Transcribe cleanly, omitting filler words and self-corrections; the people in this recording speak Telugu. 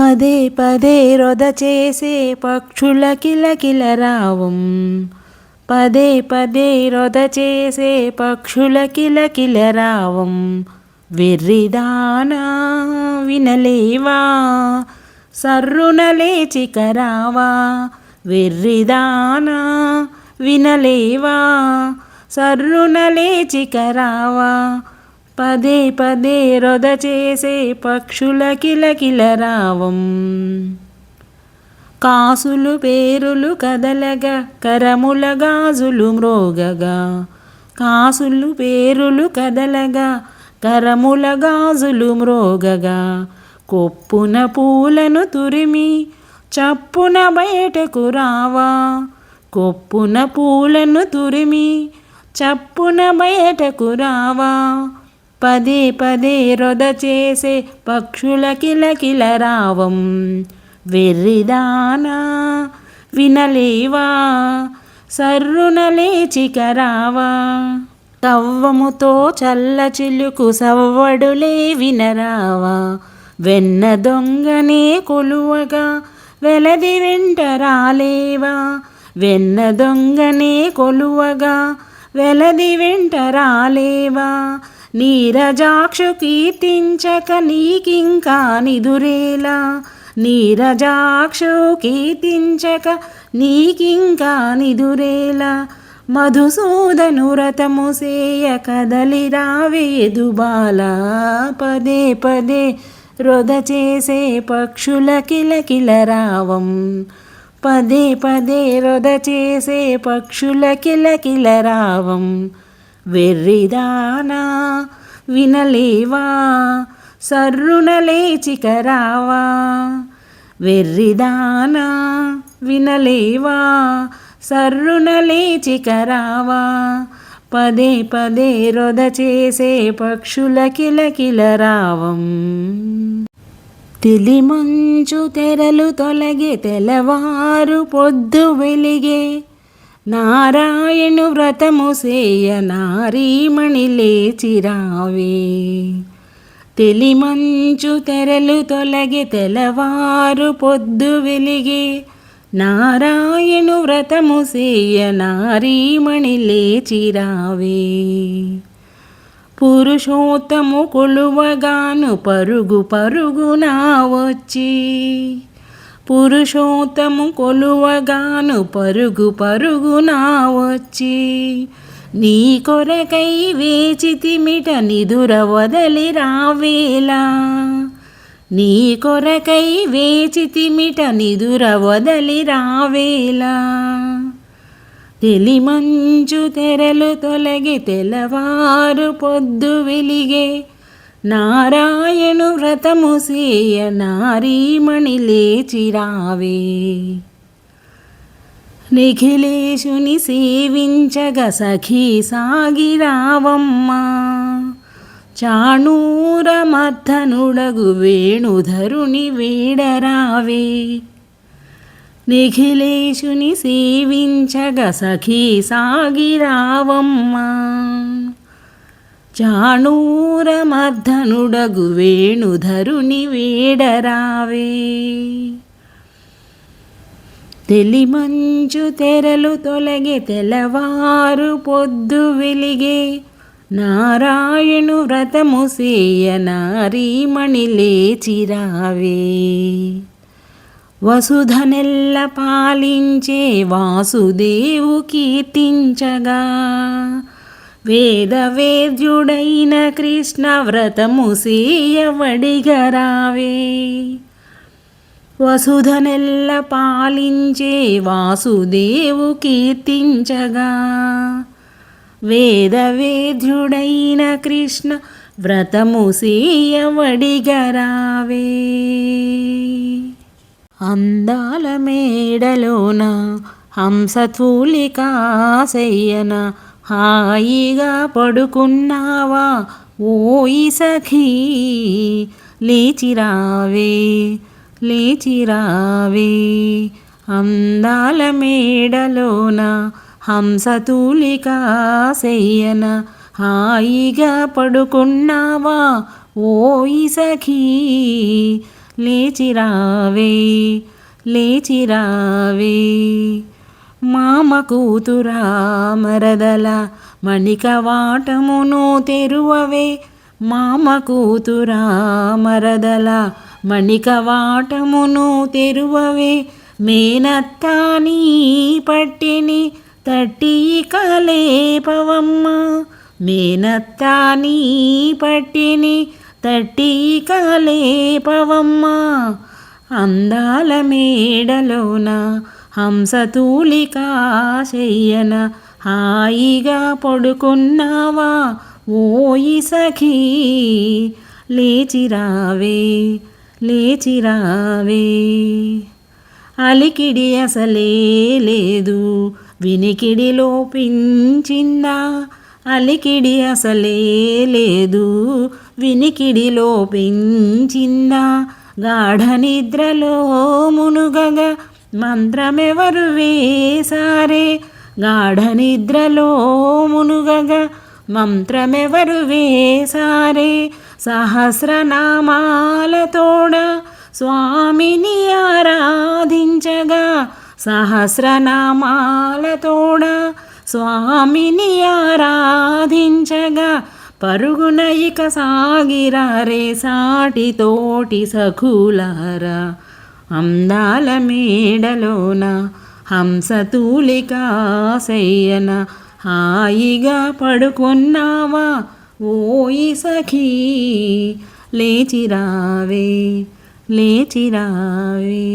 పదే పదే రొద చేసే పక్షుల కిలకిల రావం. పదే పదే రొద చేసే పక్షుల కిలకిల రావం. వెర్రిదానా వినలేవా సర్రున లేచి కరావా. వెర్రిదానా వినలేవా సర్రున లేచి కరావా. పదే పదే రొద చేసే పక్షుల కిలకిల రావం. కాసులు పేరులు కదలగా కరముల గాజులు మ్రోగగా. కాసులు పేరులు కదలగా కరముల గాజులు మ్రోగగా. కొప్పున పూలను తురిమి చప్పున బయటకు రావా. కొప్పున పూలను తురిమి చప్పున బయటకు రావా. పదే పదే రొద చేసే పక్షుల కిలకిల రావం. వెర్రిదానా వినలేవా సర్రున లేచి కరావా. కవ్వముతో చల్ల చిలుకు సవ్వడులే వినరావా. వెన్న దొంగనే కొలువగా వెలది వెంట రాలేవా. వెన్న దొంగనే కొలువగా వెలది వెంట రాలేవా. నీరజాక్షు కీర్తించక నీకింకా నిదురేలా. నీరజాక్షు కీర్తించక నీకింకా నిదురేలా. మధుసూదను వ్రతము సేయ కదలి రావేదుబాల. పదే పదే రొద చేసే పక్షుల కిలకిల రావం. పదే పదే రొద చేసే పక్షుల కిలకిల రావం. వెర్రిదానా వినలేవా సర్రున లేచి కరావా. వెర్రిదానా వినలేవా సర్రున లేచి కరావా. పదే పదే రొద చేసే పక్షుల కిలకిల రావం. తెలిమంచు తెరలు తొలగే తెల్లవారు పొద్దు వెలిగే. నారాయణు వ్రతము సేయ నారీమణి లేచి రావే. తెలిమంచు తెరలు తొలగే తెల్లవారు పొద్దు వెలిగే. నారాయణు వ్రతము సేయ నారీమణి లేచి రావే. పురుషోత్తము కొలువగాను పరుగు పరుగునా వచ్చి. పురుషోత్తము కొలువగాను పరుగు పరుగునా వచ్చి. నీ కొరకై వేచితిమిట నిదుర వదలి రావేలా. నీ కొరకై వేచితిమిట నిదుర వదలి రావేలా. తెలిమంచు తెరలు తొలగి తెల్లవారు పొద్దు వెలిగే. నారాయణు వ్రతము సేయ నారీమణి లేచి రావే. నిఖిలేశుని సేవించగ సఖీ సాగి రావమ్మా. చాణూర మర్ధనుడగు వేణుధరుని వేడరావే. నిఖిలేశుని సేవించగ సఖీ సాగి రావమ్మా. చాణూర మర్ధనుడగు వేణుధరుని వేడరావే. తెలిమంచు తెరలు తొలగే తెల్లవారు పొద్దు వెలిగే. నారాయణు వ్రతము సేయ నారీమణి లేచి రావే. వసుధనెల్ల పాలించే వాసుదేవు కీర్తించగా. వేదవేద్యుడైన కృష్ణ వ్రతము సేయవడిగా రావే. వసుధనెల్ల పాలించే వాసుదేవు కీర్తించగా. వేదవేద్యుడైన కృష్ణ వ్రతము సేయవడిగా రావే. అందాల మేడలోన హంసతూలికాశయ్యన హాయిగా పడుకున్నావా ఓయి సఖీ. లేచిరావే లేచిరావే. అందాల మేడలోన హంసతూలికాశయ్యన హాయిగా పడుకున్నావా ఓయి సఖీ. లేచిరావే లేచిరావే మామ కూతురా మరదల మణికవాటమును తెరువవే మామ కూతురా మరదల మణికవాటమును తెరువవే మేనత్తాని పట్టిని తట్టి కలేపవమ్మ మేనత్తాని పట్టిని తట్టి కలేపవమ్మ అందాల మేడలోన హంసతూలికా శయ్యన హాయిగా పడుకున్నావా ఓయి సఖీ లేచిరావే లేచిరావే అలికిడి అసలే లేదు వినికిడి లోపించిందా అలికిడి అసలే లేదు వినికిడి లోపించిందా గాఢ నిద్రలో మునుగగా మంత్రమెవరు వేసారే గాఢ నిద్రలో మునుగగా మంత్రమెవరు వేసారే సహస్రనామాలతోడ స్వామిని ఆరాధించగా సహస్రనామాలతోడ స్వామిని ఆరాధించగా పరుగున ఇక సాగిరారే సాటితోటి సఖులారా అందాల మేడలోన హంసతూలికా శయ్యన హాయిగా పడుకున్నావా ఓయి సఖీ లేచిరావే లేచిరావే